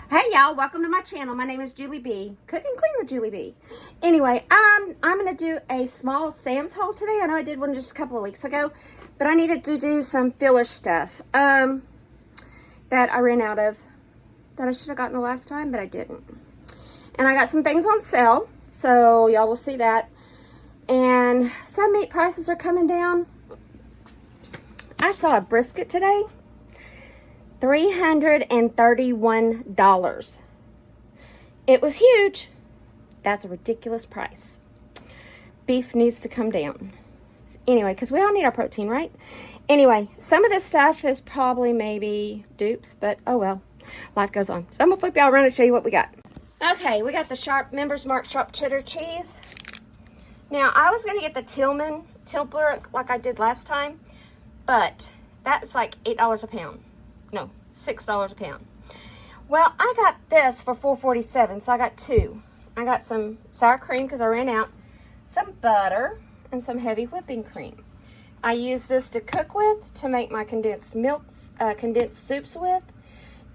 Hey y'all, welcome to my channel. My name is JulieB. Cook and clean with JulieB. Anyway, I'm gonna do a small Sam's haul today. I know I did one just a couple of weeks ago, but I needed to do some filler stuff that I ran out of that I should have gotten the last time, but I didn't. And I got some things on sale, so y'all will see that. And some meat prices are coming down. I saw a brisket today. $331. It was huge. That's a ridiculous price. Beef needs to come down. Anyway, because we all need our protein, right? Anyway, some of this stuff is probably maybe dupes, but oh well. Life goes on. So I'm going to flip y'all around and show you what we got. Okay, we got the Sharp Members Mark Sharp Cheddar Cheese. Now, I was going to get the Tilburg like I did last time, but that's like $8 a pound. No, $6 a pound. Well, I got this for $4.47, so I got two. I got some sour cream because I ran out, some butter, and some heavy whipping cream. I use this to cook with, to make my condensed milks, condensed soups with,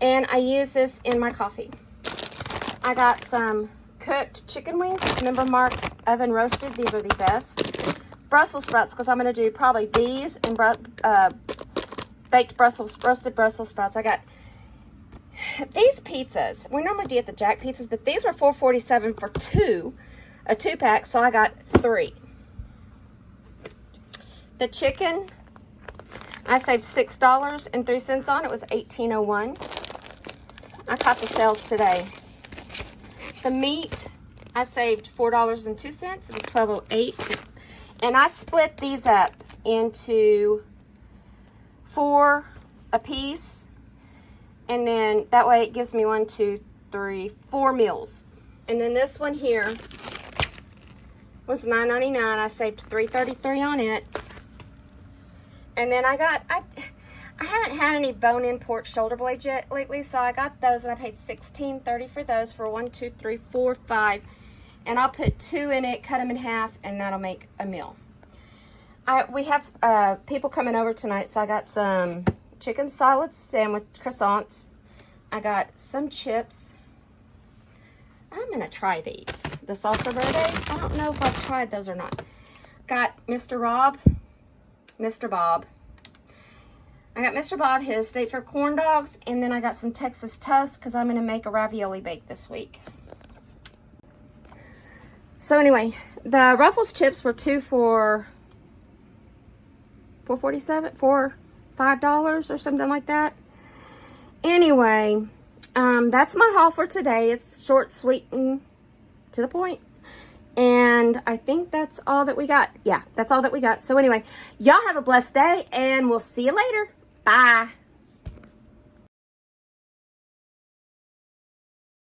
and I use this in my coffee. I got some cooked chicken wings. It's Member Mark's oven roasted. These are the best. Brussels sprouts, because I'm going to do probably these and baked roasted Brussels sprouts. I got these pizzas. We normally do at the Jack pizzas, but these were $4.47 for a two pack, so I got three. The chicken, I saved $6.03 on. It was $18.01. I caught the sales today. The meat, I saved $4.02. It was $12.08. And I split these up into 4 a piece, and then that way it gives me 1, 2, 3, 4 meals. And then this one here was $9.99. I saved $3.33 on it. And then I haven't had any bone-in pork shoulder blades yet lately, so I got those and I paid $16.30 for those for 1, 2, 3, 4, 5. And I'll put 2 in it, cut them in half, and that'll make a meal. We have people coming over tonight, so I got some chicken salad sandwich croissants. I got some chips. I'm going to try these. The salsa verde. I don't know if I've tried those or not. Got Mr. Bob. I got Mr. Bob his State Fair corn dogs, and then I got some Texas toast because I'm going to make a ravioli bake this week. So anyway, the Ruffles chips were 2 for $4.47 for $5 or something like that. Anyway, that's my haul for today. It's short, sweet, and to the point. And I think that's all that we got. Yeah, that's all that we got. So anyway, y'all have a blessed day, and we'll see you later. Bye.